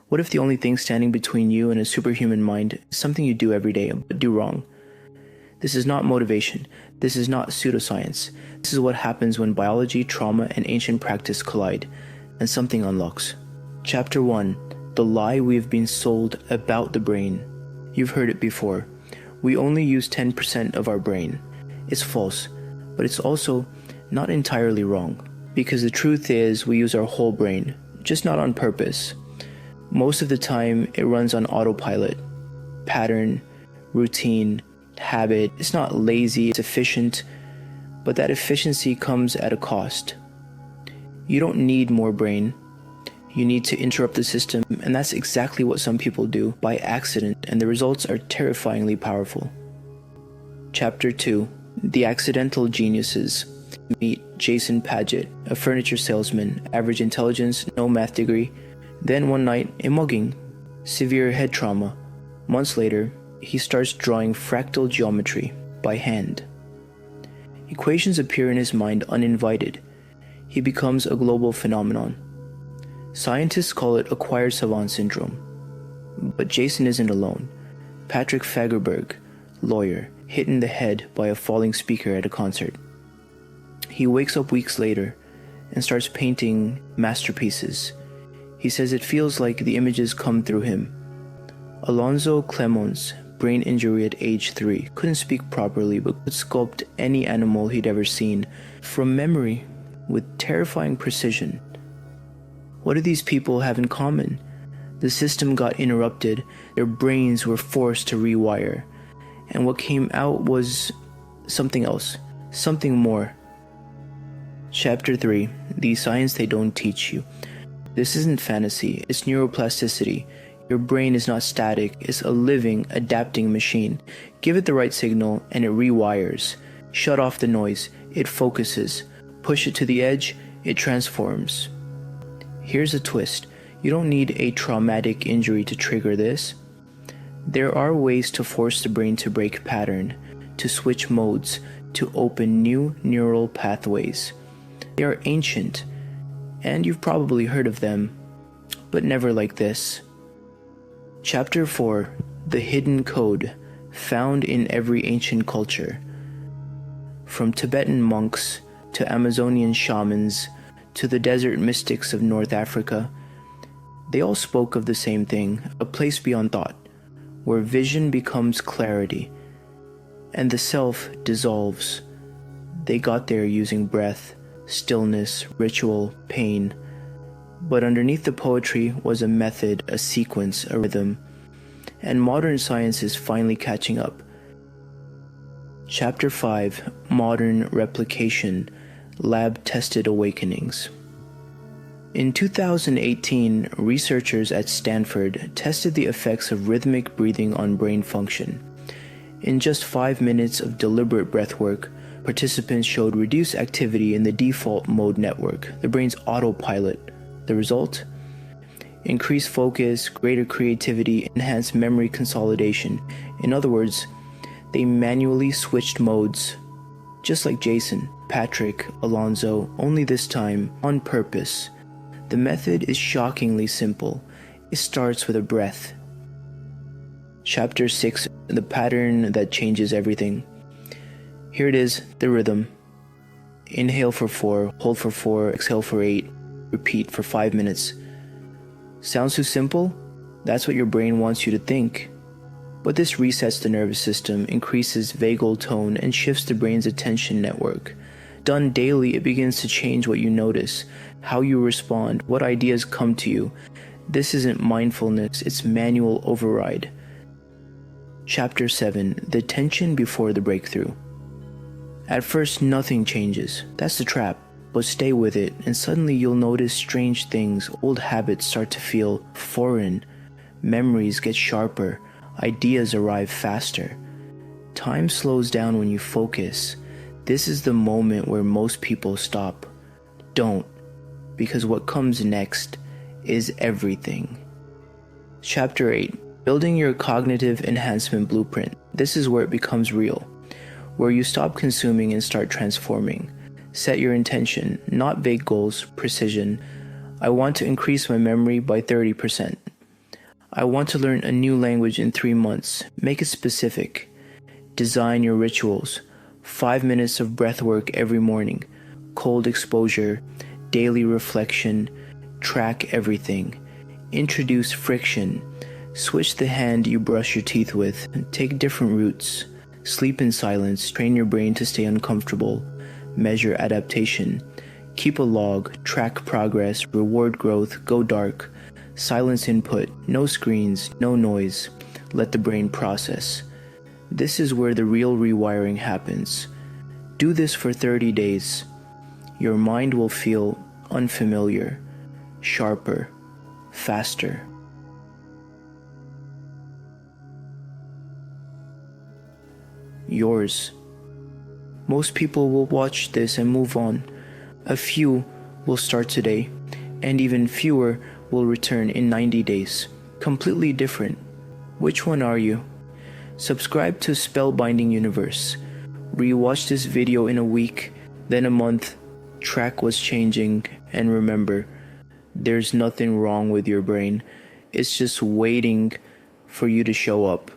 What if the only thing standing between you and a superhuman mind is something you do every day but do wrong? This is not motivation. This is not pseudoscience. This is what happens when biology, trauma, and ancient practice collide, and something unlocks. Chapter 1. The lie we've been sold about the brain. You've heard it before. We only use 10% of our brain. It's false, but it's also not entirely wrong, because the truth is we use our whole brain, just not on purpose. Most of the time, it runs on autopilot. Pattern, routine, habit. It's not lazy, it's efficient, but that efficiency comes at a cost. You don't need more brain. You need to interrupt the system, and that's exactly what some people do by accident, and the results are terrifyingly powerful. Chapter 2. The Accidental Geniuses. Meet Jason Paget, a furniture salesman, average intelligence, no math degree. Then one night, a mugging, severe head trauma. Months later, he starts drawing fractal geometry by hand. Equations appear in his mind uninvited. He becomes a global phenomenon. Scientists call it acquired savant syndrome. But Jason isn't alone. Patrick Fagerberg, lawyer, hit in the head by a falling speaker at a concert. He wakes up weeks later and starts painting masterpieces. He says it feels like the images come through him. Alonzo Clemons, brain injury at age 3, couldn't speak properly but could sculpt any animal he'd ever seen from memory with terrifying precision. What do these people have in common? The system got interrupted, their brains were forced to rewire, and what came out was something else, something more. Chapter 3. The Science They Don't Teach You. This isn't fantasy, it's neuroplasticity. Your brain is not static, it's a living, adapting machine. Give it the right signal and it rewires. Shut off the noise, it focuses. Push it to the edge, it transforms. Here's a twist. You don't need a traumatic injury to trigger this. There are ways to force the brain to break pattern, to switch modes, to open new neural pathways. They are ancient, and you've probably heard of them, but never like this. Chapter 4. The Hidden Code, found in every ancient culture. From Tibetan monks to Amazonian shamans to the desert mystics of North Africa, they all spoke of the same thing, a place beyond thought, where vision becomes clarity, and the self dissolves. They got there using breath, stillness, ritual, pain. But underneath the poetry was a method, a sequence, a rhythm, and modern science is finally catching up. Chapter 5. Modern Replication, Lab-Tested Awakenings. In 2018, researchers at Stanford tested the effects of rhythmic breathing on brain function. In just 5 minutes of deliberate breathwork, participants showed reduced activity in the default mode network, the brain's autopilot. The result? Increased focus, greater creativity, enhanced memory consolidation. In other words, they manually switched modes, just like Jason, Patrick, Alonzo, only this time on purpose. The method is shockingly simple. It starts with a breath. Chapter 6. The Pattern That Changes Everything. Here it is, the rhythm. Inhale for 4, hold for 4, exhale for 8, repeat for 5 minutes. Sounds too simple? That's what your brain wants you to think. But this resets the nervous system, increases vagal tone, and shifts the brain's attention network. Done daily, it begins to change what you notice, how you respond, what ideas come to you. This isn't mindfulness, it's manual override. Chapter 7. The Tension Before the Breakthrough. At first, nothing changes. That's the trap. But stay with it, and suddenly you'll notice strange things. Old habits start to feel foreign. Memories get sharper. Ideas arrive faster. Time slows down when you focus. This is the moment where most people stop. Don't, because what comes next is everything. Chapter 8. Building your cognitive enhancement blueprint. This is where it becomes real, where you stop consuming and start transforming. Set your intention, not vague goals, precision. I want to increase my memory by 30%. I want to learn a new language in 3 months. Make it specific. Design your rituals. 5 minutes of breath work every morning. Cold exposure. Daily reflection. Track everything. Introduce friction. Switch the hand you brush your teeth with. Take different routes. Sleep in silence. Train your brain to stay uncomfortable. Measure adaptation. Keep a log. Track progress. Reward growth. Go dark. Silence input. No screens. No noise. Let the brain process. This is where the real rewiring happens. Do this for 30 days. Your mind will feel unfamiliar, sharper, faster. Yours. Most people will watch this and move on. A few will start today, and even fewer will return in 90 days. Completely different. Which one are you? Subscribe to Spellbinding Universe. Rewatch this video in a week, then a month. Track what's changing, and remember, there's nothing wrong with your brain. It's just waiting for you to show up.